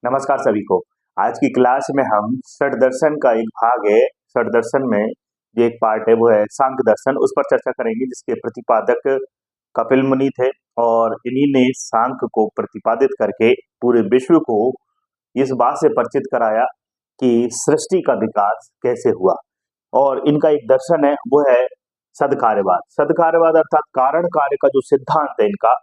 नमस्कार सभी को। आज की क्लास में हम षड दर्शन का एक भाग है। षड दर्शन में जो एक पार्ट है वो है सांख्य दर्शन, उस पर चर्चा करेंगे, जिसके प्रतिपादक कपिल मुनि थे और इन्हीं ने सांख्य को प्रतिपादित करके पूरे विश्व को इस बात से परिचित कराया कि सृष्टि का विकास कैसे हुआ। और इनका एक दर्शन है वो है सदकार्यवाद। सदकार्यवाद अर्थात कारण कार्य का जो सिद्धांत है, इनका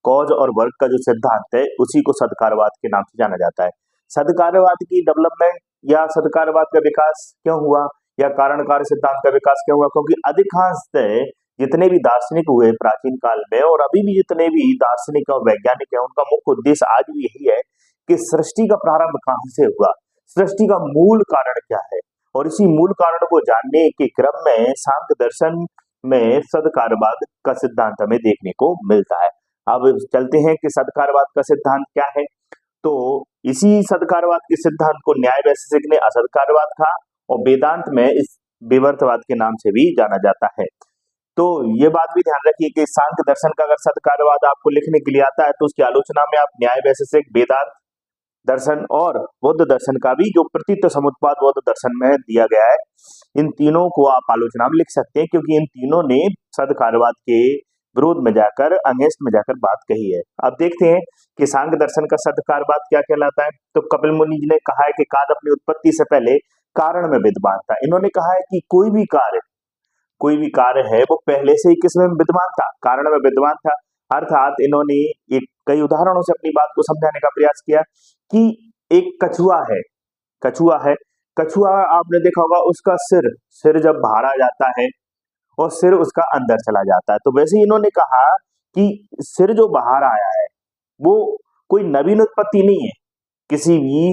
कॉज और वर्क का जो सिद्धांत है, उसी को सदकार्यवाद के नाम से जाना जाता है। सदकार्यवाद की डेवलपमेंट या सदकार्यवाद का विकास क्यों हुआ या कारण कार्य सिद्धांत का विकास क्यों हुआ? क्योंकि अधिकांशतः जितने भी दार्शनिक हुए प्राचीन काल में और अभी भी जितने भी दार्शनिक और वैज्ञानिक है, उनका मुख्य उद्देश्य आज भी यही है कि सृष्टि का प्रारंभ कहां से हुआ, सृष्टि का मूल कारण क्या है। और इसी मूल कारण को जानने के क्रम में सांख्य दर्शन में सदकार्यवाद का सिद्धांत हमें देखने को मिलता है। अब चलते हैं कि सदकार्यवाद का सिद्धांत क्या है। तो इसी सदकार्यवाद के सिद्धांत को न्याय वैशेषिक ने असदकार्यवाद कहा और वेदांत में इस विवर्तवाद के नाम से भी जाना जाता है। तो ये बात भी ध्यान रखिए कि सांख्य दर्शन का अगर सदकार्यवाद आपको लिखने के लिए आता है तो उसकी आलोचना में आप न्याय वैशेषिक, वेदांत दर्शन और बौद्ध दर्शन का भी जो प्रतीत समुत्पाद बौद्ध दर्शन में दिया गया है, इन तीनों को आप आलोचना में लिख सकते हैं, क्योंकि इन तीनों ने सदकार्यवाद के विरोध में जाकर, अगेंस्ट में जाकर बात कही है। अब देखते हैं कि सांख्य दर्शन का सदकार्यवाद क्या कहलाता है। तो कपिल मुनि जी ने कहा है कि कार्य अपनी उत्पत्ति से पहले कारण में विद्यमान था। इन्होंने कहा है कि कोई भी कार्य है वो पहले से ही किसमें विद्यमान था, कारण में विद्यमान था। अर्थात इन्होंने एक कई उदाहरणों से अपनी बात को समझाने का प्रयास किया कि एक कछुआ आपने देखा होगा, उसका सिर जब बाहर आ जाता है और सिर उसका अंदर चला जाता है, तो वैसे ही इन्होंने कहा कि सिर जो बाहर आया है वो कोई नवीन उत्पत्ति नहीं है। किसी भी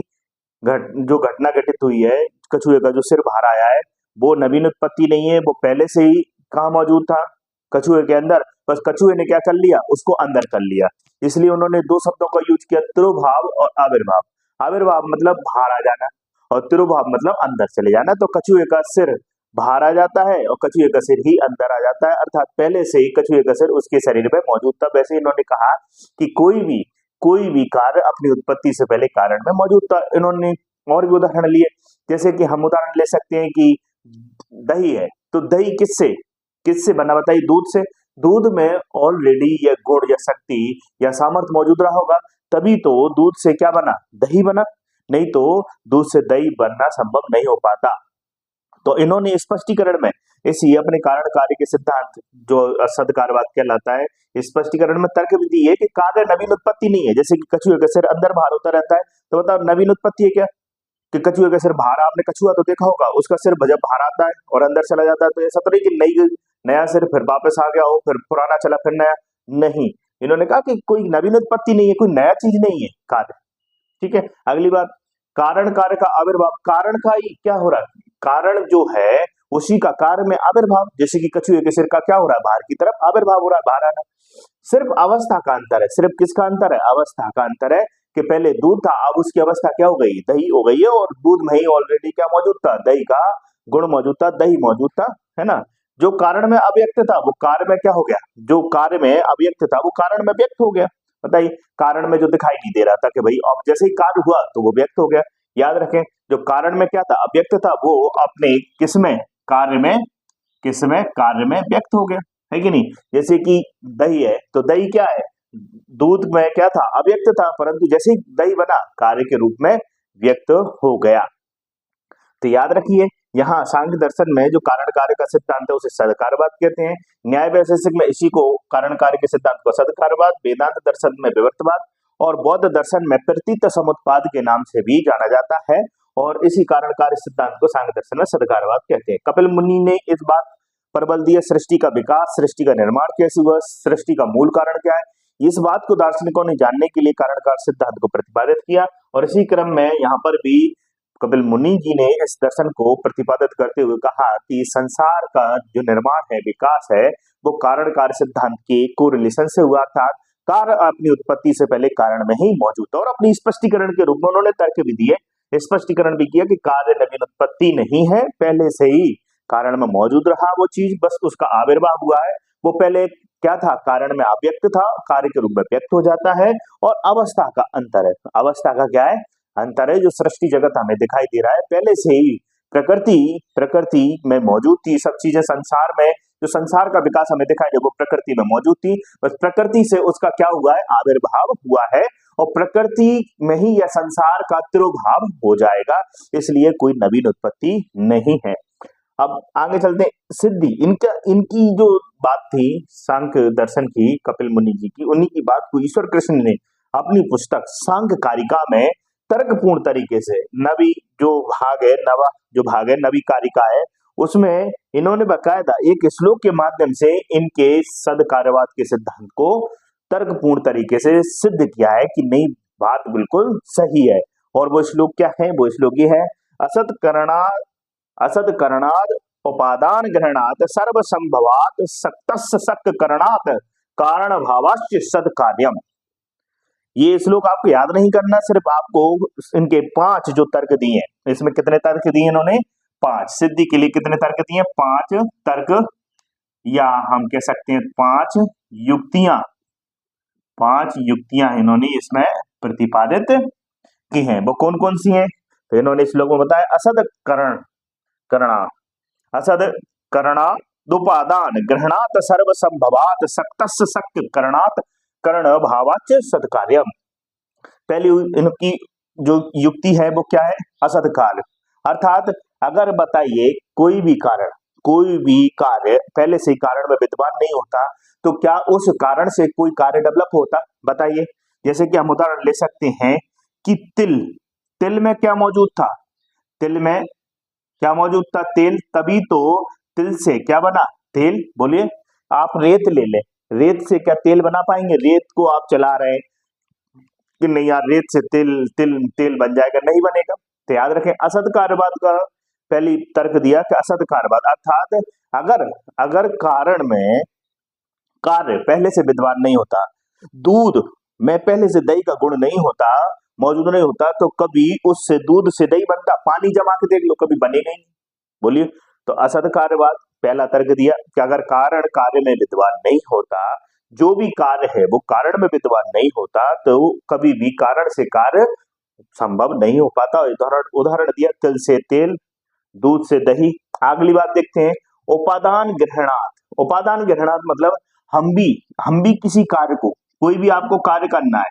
जो घटना घटित हुई है, कछुए का जो सिर बाहर आया है वो नवीन उत्पत्ति नहीं है, वो पहले से ही कहाँ मौजूद था, कछुए के अंदर। बस कछुए ने क्या कर लिया, उसको अंदर कर लिया। इसलिए उन्होंने दो शब्दों का यूज किया, तिरोभाव और आविर्भाव। आविर्भाव मतलब बाहर आ जाना और तिरोभाव मतलब अंदर चले जाना। तो कछुए का सिर बाहर आ जाता है और कछुए का सिर ही अंदर आ जाता है, अर्थात पहले से ही कछुए का सिर उसके शरीर में मौजूद था। वैसे इन्होंने कहा कि कोई भी कार्य अपनी उत्पत्ति से पहले कारण में मौजूद था। इन्होंने और भी उदाहरण लिए, जैसे कि हम उदाहरण ले सकते हैं कि दही है, तो दही किससे बना बताइए? दूध से। दूध में ऑलरेडी या गुण या शक्ति या सामर्थ्य मौजूद रहा होगा, तभी तो दूध से क्या बना, दही बना। नहीं तो दूध से दही बनना संभव नहीं हो पाता। तो इन्होंने स्पष्टीकरण में इसी अपने कारण कार्य के सिद्धांत जो सदकार्यवाद कहलाता है, स्पष्टीकरण में तर्क भी दिए कि कार्य नवीन उत्पत्ति नहीं है। जैसे कि कछुए का सिर अंदर बाहर होता रहता है, तो बताओ नवीन उत्पत्ति है क्या कि कछुए का सिर बाहर? आपने कछुआ तो देखा होगा, उसका सिर जब बाहर आता है और अंदर चला जाता है, तो ऐसा तो नहीं कि नया सिर फिर वापस आ गया हो, फिर पुराना चला फिर नया। नहीं, इन्होंने कहा कि कोई नवीन उत्पत्ति नहीं है, कोई नया चीज नहीं है कार्य। ठीक है, अगली बात, कारण कार्य का आविर्भाव। कारण का ही क्या हो रहा है, कारण जो है उसी का कार्य में आविर्भाव। जैसे कि कछुए के सिर का क्या हो रहा है, बाहर की तरफ आविर्भाव हो रहा है, बाहर आना। सिर्फ अवस्था का अंतर है। सिर्फ किसका अंतर है? अवस्था का अंतर है कि पहले दूध था, अब उसकी अवस्था क्या हो गई, दही हो गई है। और दूध में ही ऑलरेडी क्या मौजूद था, दही का गुण मौजूद था, दही मौजूद था, है ना। जो कारण में अव्यक्त था वो कार्य में क्या हो गया, जो कार्य में अव्यक्त था वो कारण में व्यक्त हो गया। बताइए, कारण में जो दिखाई नहीं दे रहा था कि भाई, अब जैसे ही कार्य हुआ तो वो व्यक्त हो गया। याद रखें, जो कारण में क्या था, अव्यक्त था, वो अपने कार्य में व्यक्त हो गया, है कि नहीं। जैसे कि दही है, तो दही क्या है, दूध में क्या था, अव्यक्त था, परंतु जैसे ही दही बना कार्य के रूप में व्यक्त हो गया। तो याद रखिए, यहाँ सांख्य दर्शन में जो कारण कार्य का सिद्धांत है उसे सदकार्यवाद कहते हैं। न्याय वैशेषिक में इसी को कारण कार्य के सिद्धांत को सदकार्यवाद, वेदांत दर्शन में विवर्तवाद और बौद्ध दर्शन में प्रतीत समुत्पाद के नाम से भी जाना जाता है। और इसी कारण कार्य सिद्धांत को सांख्य दर्शन में सदकार्यवाद कहते हैं। कपिल मुनि ने इस बात पर बल दिया, सृष्टि का विकास, सृष्टि का निर्माण कैसे हुआ, सृष्टि का मूल कारण क्या है। इस बात को दार्शनिकों ने जानने के लिए कारण कार्य सिद्धांत को प्रतिपादित किया। और इसी क्रम में यहाँ पर भी कपिल मुनि जी ने इस दर्शन को प्रतिपादित करते हुए कहा कि संसार का जो निर्माण है, विकास है, वो कारण कार्य सिद्धांत के कोरिलेशन से हुआ था। कार्य अपनी उत्पत्ति से पहले कारण में ही मौजूद था। और अपनी स्पष्टीकरण के रूप में उन्होंने तर्क भी दिए, स्पष्टीकरण भी किया कि कार्य नवीन उत्पत्ति नहीं है, पहले से ही कारण में मौजूद रहा वो चीज, बस उसका आविर्भाव हुआ है। वो पहले क्या था, कारण में अव्यक्त था, कार्य के रूप में व्यक्त हो जाता है। और अवस्था का अंतर है। अवस्था का क्या है, अंतर है जो सृष्टि जगत हमें दिखाई दे रहा है पहले से ही प्रकृति में मौजूद थी। सब चीजें संसार में, जो संसार का विकास हमें दिखाई दे वो प्रकृति में मौजूद थी, बस प्रकृति से उसका क्या हुआ है, आविर्भाव हुआ है, और प्रकृति में ही यह संसार का तिरोभाव हो जाएगा, इसलिए कोई नवीन उत्पत्ति नहीं है। अब आगे चलते हैं। सिद्धि, इनकी जो बात थी सांख्य दर्शन की, कपिल मुनि जी की, उन्हीं की बात को ईश्वर कृष्ण ने अपनी पुस्तक सांख्य कारिका में तर्कपूर्ण तरीके से, नवी जो भाग है नवी कारिका है, उसमें इन्होंने बकायदा एक श्लोक के माध्यम से इनके सदकार्यवाद के सिद्धांत को तर्कपूर्ण तरीके से सिद्ध किया है कि नहीं, बात बिल्कुल सही है। और वो श्लोक क्या है, वो श्लोक ये है, असत करणाद उपादान ग्रहणात सर्व संभवात सक्तस्य शक करणात कारण भावाश्च सद कार्यम। ये श्लोक आपको याद नहीं करना, सिर्फ आपको इनके 5 जो तर्क दिए, इसमें कितने तर्क दिए इन्होंने, 5। सिद्धि के लिए कितने तर्क दिए, 5 तर्क, या हम कह सकते हैं 5 युक्तियां। 5 युक्तियां इन्होंने इसमें प्रतिपादित की हैं। वो कौन कौन सी हैं, तो इन्होंने श्लोक में बताया, असद करणादुपादान ग्रहणात सर्व संभवात सक्तस्य शक करणात कर्ण भावाच सत्कार्यम। पहली इनकी जो युक्ति है वो क्या है, असत काल, अर्थात अगर बताइए कोई भी कार्य पहले से कारण में विद्वान नहीं होता तो क्या उस कारण से कोई कार्य डेवलप होता, बताइए। जैसे कि हम उदाहरण ले सकते हैं कि तिल में क्या मौजूद था, तिल में क्या मौजूद था, तेल, तभी तो तिल से क्या बना, तेल। बोलिए, आप रेत ले लें, रेत से क्या तेल बना पाएंगे, रेत को आप चला रहे हैं कि नहीं यार रेत से तेल बन जाएगा, नहीं बनेगा। तो याद रखें, असद कार्यवाद का पहली तर्क दिया कि असद कार्यवाद, अर्थात अगर कारण में कार्य पहले से विद्वान नहीं होता, दूध में पहले से दही का गुण नहीं होता, मौजूद नहीं होता, तो कभी उससे दूध से दही बनता, पानी जमा के देख लो, कभी बनेगा ही नहीं। बोलिए, तो असद कार्यवाद पहला तर्क दिया कि अगर कारण कार्य में विद्वान नहीं होता, जो भी कार्य है वो कारण में विद्वान नहीं होता, तो कभी भी कारण से कार्य संभव नहीं हो पाता। उदाहरण दिया, तिल से तेल, दूध से दही। अगली बात देखते हैं, उपादान ग्रहणात मतलब हम भी किसी कार्य को, कोई भी आपको कार्य करना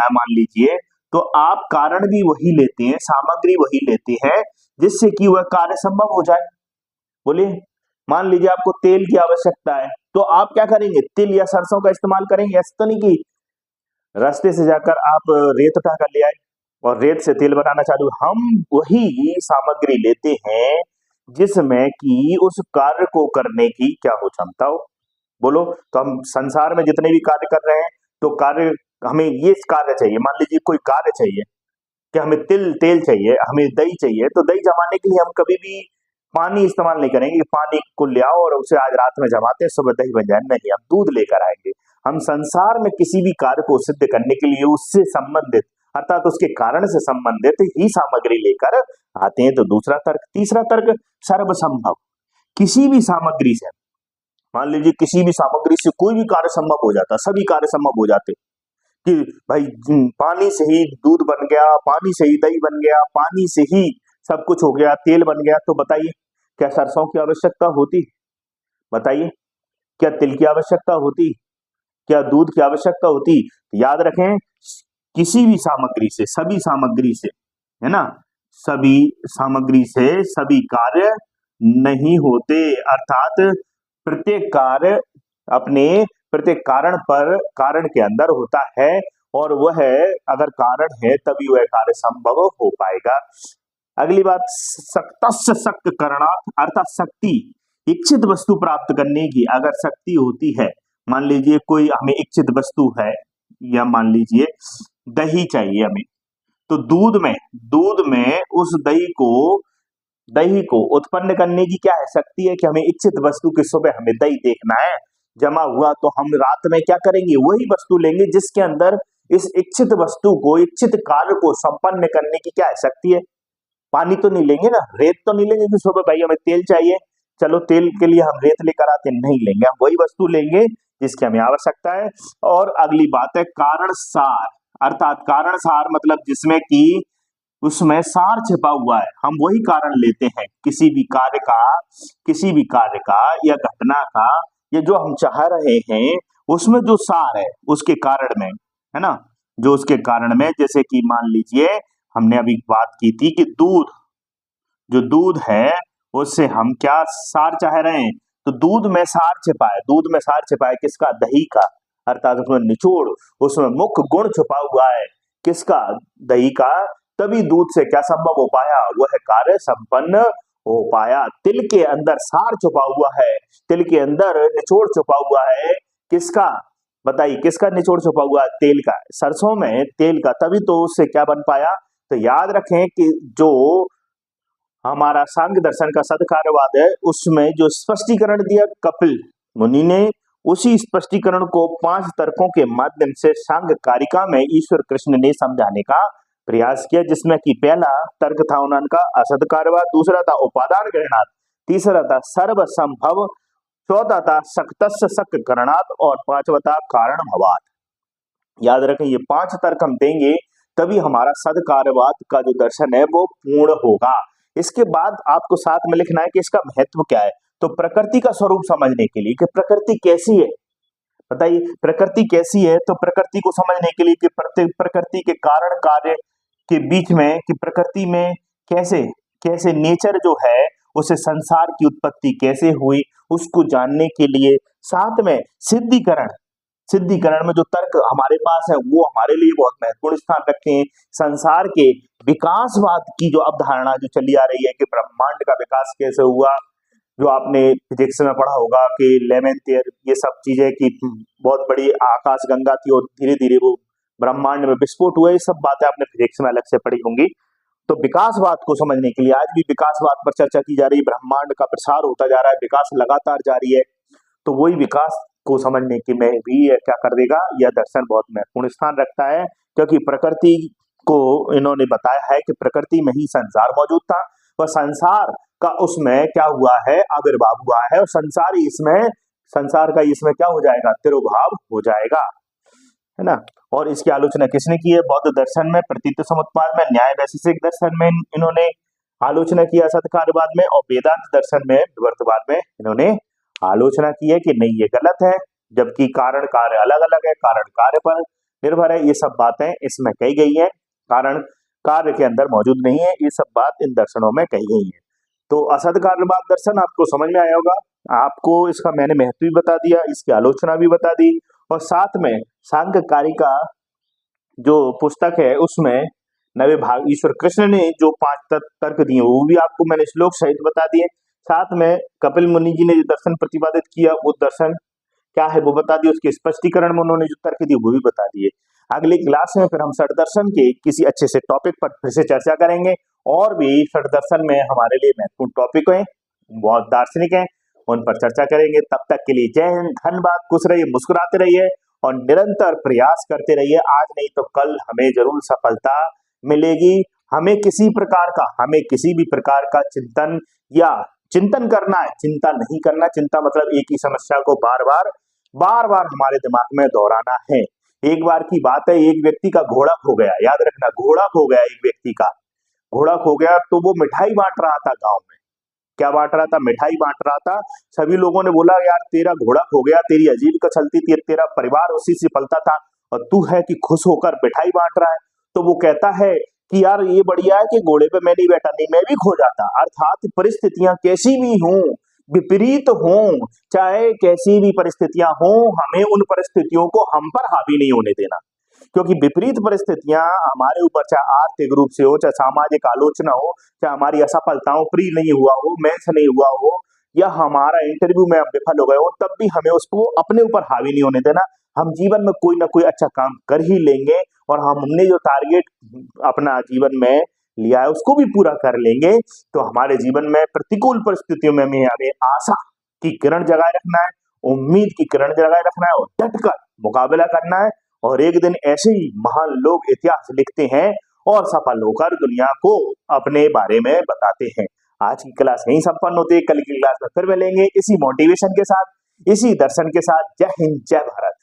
है, मान लीजिए, तो आप कारण भी वही लेते हैं, सामग्री वही लेते हैं जिससे कि वह कार्य संभव हो जाए। बोलिए, मान लीजिए आपको तेल की आवश्यकता है, तो आप क्या करेंगे, तिल या सरसों का इस्तेमाल करेंगे। ऐसा तो नहीं कि रास्ते से जाकर आप रेत उठा कर ले आए और रेत से तेल बनाना चालू। हम वही सामग्री लेते हैं जिसमें कि उस कार्य को करने की क्या हो क्षमता हो। बोलो, तो हम संसार में जितने भी कार्य कर रहे हैं, तो हमें ये कार्य चाहिए, मान लीजिए कोई कार्य चाहिए कि हमें तेल चाहिए, हमें दही चाहिए, तो दही जमाने के लिए हम कभी भी पानी इस्तेमाल नहीं करेंगे कि पानी को ले आओ और उसे आज रात में जमाते सुबह दही बन जाए, नहीं, हम दूध लेकर आएंगे। हम संसार में किसी भी कार्य को सिद्ध करने के लिए उससे संबंधित, अर्थात उसके कारण से संबंधित ही सामग्री लेकर आते हैं। तो दूसरा तर्क। तीसरा तर्क, सर्वसंभव, किसी भी सामग्री से, मान लीजिए किसी भी सामग्री से कोई भी कार्य संभव हो जाता, सभी कार्य संभव हो जाते कि भाई पानी से ही दूध बन गया, पानी से ही दही बन गया, पानी से ही सब कुछ हो गया, तेल बन गया, तो बताइए क्या सरसों की आवश्यकता होती, बताइए क्या तिल की आवश्यकता होती, क्या दूध की आवश्यकता होती। याद रखें, किसी भी सामग्री से, सभी सामग्री से, है ना, सभी सामग्री से सभी कार्य नहीं होते, अर्थात प्रत्येक कार्य अपने प्रत्येक कारण के अंदर होता है, और वह अगर कारण है तभी वह कार्य संभव हो पाएगा। अगली बात, सक्तस्य शक्ति करणात्, अर्थात शक्ति, इच्छित वस्तु प्राप्त करने की अगर शक्ति होती है, मान लीजिए कोई हमें इच्छित वस्तु है, या मान लीजिए दही चाहिए हमें, तो दूध में उस दही को उत्पन्न करने की क्या है, शक्ति है कि हमें इच्छित वस्तु की सुबह हमें दही देखना है, जमा हुआ तो हम रात में क्या करेंगे, वही वस्तु लेंगे जिसके अंदर इस इच्छित वस्तु को, इच्छित कार्य को संपन्न करने की क्या है, शक्ति है। पानी तो नहीं लेंगे ना, रेत तो नहीं लेंगे कि सुबह भाई हमें तेल चाहिए, चलो तेल के लिए हम रेत लेकर आते, नहीं लेंगे, हम वही वस्तु लेंगे जिसकी हमें आवश्यकता है। और अगली बात है कारण सार, अर्थात कारण सार मतलब जिसमें कि उसमें सार छिपा हुआ है। हम वही कारण लेते हैं किसी भी कार्य का या घटना का, या जो हम चाह रहे हैं उसमें जो सार है उसके कारण में, है ना, जो उसके कारण में, जैसे कि मान लीजिए हमने अभी बात की थी कि जो दूध है उससे हम क्या सार चाह रहे हैं, तो दूध में सार छिपा है। दूध में सार छिपा है किसका? दही का। अर्थात उसमें निचोड़, उसमें मुख्य गुण छुपा हुआ है किसका? दही का। तभी दूध से क्या संभव हो पाया? वह कार्य संपन्न हो पाया। तिल के अंदर सार छुपा हुआ है, तिल के अंदर निचोड़ छुपा हुआ है किसका? बताइए किसका निचोड़ छुपा हुआ है? तेल का। सरसों में तेल का, तभी तो उससे क्या बन पाया। तो याद रखें कि जो हमारा सांख्य दर्शन का सदकार्यवाद है उसमें जो स्पष्टीकरण दिया कपिल मुनि ने, उसी स्पष्टीकरण को 5 तर्कों के माध्यम से सांख्य कारिका में ईश्वर कृष्ण ने समझाने का प्रयास किया, जिसमें कि पहला तर्क था उनका असदकार्यवाद, दूसरा था उपादान ग्रहणात्, तीसरा था सर्व संभव, चौथा था सक्तस्य शक करणात् और पांचवा था कारण भवात्। याद रखें ये 5 तर्क हम देंगे तभी हमारा सदकार्यवाद का जो दर्शन है वो पूर्ण होगा। इसके बाद आपको साथ में लिखना है कि इसका महत्व क्या है। तो प्रकृति का स्वरूप समझने के लिए कि प्रकृति कैसी है, बताइए प्रकृति कैसी है, तो प्रकृति को समझने के लिए कि प्रकृति के कारण कार्य के बीच में, कि प्रकृति में कैसे कैसे नेचर जो है उसे संसार की उत्पत्ति कैसे हुई, उसको जानने के लिए साथ में सिद्धिकरण में जो तर्क हमारे पास है वो हमारे लिए बहुत महत्वपूर्ण स्थान रखते हैं। संसार के विकासवाद की जो अवधारणा जो चली आ रही है कि ब्रह्मांड का विकास कैसे हुआ, जो आपने फिजिक्स में पढ़ा होगा कि लेमेंथ ईयर, ये सब चीजें कि बहुत बड़ी आकाश गंगा थी और धीरे धीरे वो ब्रह्मांड में विस्फोट हुआ, ये सब बातें आपने फिजिक्स में अलग से पढ़ी होंगी। तो विकासवाद को समझने के लिए आज भी विकासवाद पर चर्चा की जा रही है। ब्रह्मांड का प्रसार होता जा रहा है, विकास लगातार जारी है, तो वही विकास को समझने के में भी क्या कर देगा, यह दर्शन बहुत महत्वपूर्ण स्थान रखता है, क्योंकि प्रकृति को इन्होंने बताया है कि प्रकृति में ही संसार मौजूद था और संसार का उसमें क्या हुआ है, आविर्भाव हुआ है, और संसार का इसमें क्या हो जाएगा, तिरोभाव हो जाएगा, है ना। और इसकी आलोचना किसने की है? बौद्ध दर्शन में, प्रतीत समुत्पाद में, न्याय वैशेषिक दर्शन में इन्होंने आलोचना किया सदकार्यवाद में, और वेदांत दर्शन में, विवर्तवाद में इन्होंने आलोचना की है कि नहीं ये गलत है, जबकि कारण कार्य अलग अलग है, कारण कार्य पर निर्भर है, ये सब बातें इसमें कही गई है, कारण कार्य के अंदर मौजूद नहीं है, ये सब बात इन दर्शनों में कही गई है। तो असदकार्यवाद दर्शन आपको समझ में आया होगा, आपको इसका मैंने महत्व भी बता दिया, इसकी आलोचना भी बता दी, और साथ में सांख्य कारिका जो पुस्तक है उसमें नवे भाग ईश्वर कृष्ण ने जो 5 तर्क दिए वो भी आपको मैंने श्लोक सहित बता दिए। साथ में कपिल मुनि जी ने जो दर्शन प्रतिपादित किया वो दर्शन क्या है वो बता दिए, उसके स्पष्टीकरण में उन्होंने जो तर्क दिए वो भी बता दिए। अगली क्लास में फिर हम षट दर्शन के किसी अच्छे से टॉपिक पर फिर से चर्चा करेंगे, और भी षट दर्शन में हमारे लिए महत्वपूर्ण टॉपिक है, बहुत दार्शनिक है, उन पर चर्चा करेंगे। तब तक के लिए जय हिंद, धन्यवाद, खुश रहिए, मुस्कुराते रहिए और निरंतर प्रयास करते रहिए। आज नहीं तो कल हमें जरूर सफलता मिलेगी। हमें किसी भी प्रकार का चिंतन करना है, चिंता नहीं करना। चिंता मतलब एक ही समस्या को बार बार हमारे दिमाग में दोहराना है। एक बार की बात है, एक व्यक्ति का घोड़ा खो गया, याद रखना घोड़ा खो गया, एक व्यक्ति का घोड़ा खो गया, तो वो मिठाई बांट रहा था गांव में। क्या बांट रहा था? मिठाई बांट रहा था। सभी लोगों ने बोला यार तेरा घोड़ा खो गया, तेरी आजीविका चलती थी, तेरा परिवार उसी से पलता था और तू है कि खुश होकर मिठाई बांट रहा है। तो वो कहता है कि यार ये बढ़िया है कि घोड़े पे मैं नहीं बैठा, नहीं मैं भी खो जाता। अर्थात परिस्थितियां कैसी भी हों, विपरीत हों, चाहे कैसी भी परिस्थितियां हों, हमें उन परिस्थितियों को हम पर हावी नहीं होने देना, क्योंकि विपरीत परिस्थितियां हमारे ऊपर चाहे आर्थिक रूप से हो, चाहे सामाजिक आलोचना हो, चाहे हमारी असफलताओं प्री नहीं हुआ हो, मैच नहीं हुआ हो, या हमारा इंटरव्यू में हम विफल हो गए हो, तब भी हमें उसको अपने ऊपर हावी नहीं होने देना। हम जीवन में कोई ना कोई अच्छा काम कर ही लेंगे और हमने जो टारगेट अपना जीवन में लिया है उसको भी पूरा कर लेंगे। तो हमारे जीवन में प्रतिकूल परिस्थितियों में हमें आशा की किरण जगाए रखना है, उम्मीद की किरण जगाए रखना है और डटकर मुकाबला करना है। और एक दिन ऐसे ही महान लोग इतिहास लिखते हैं और सफल होकर दुनिया को अपने बारे में बताते हैं। आज की क्लास यहीं संपन्न होती है, कल की क्लास में फिर मिलेंगे इसी मोटिवेशन के साथ, इसी दर्शन के साथ। जय हिंद, जय भारत।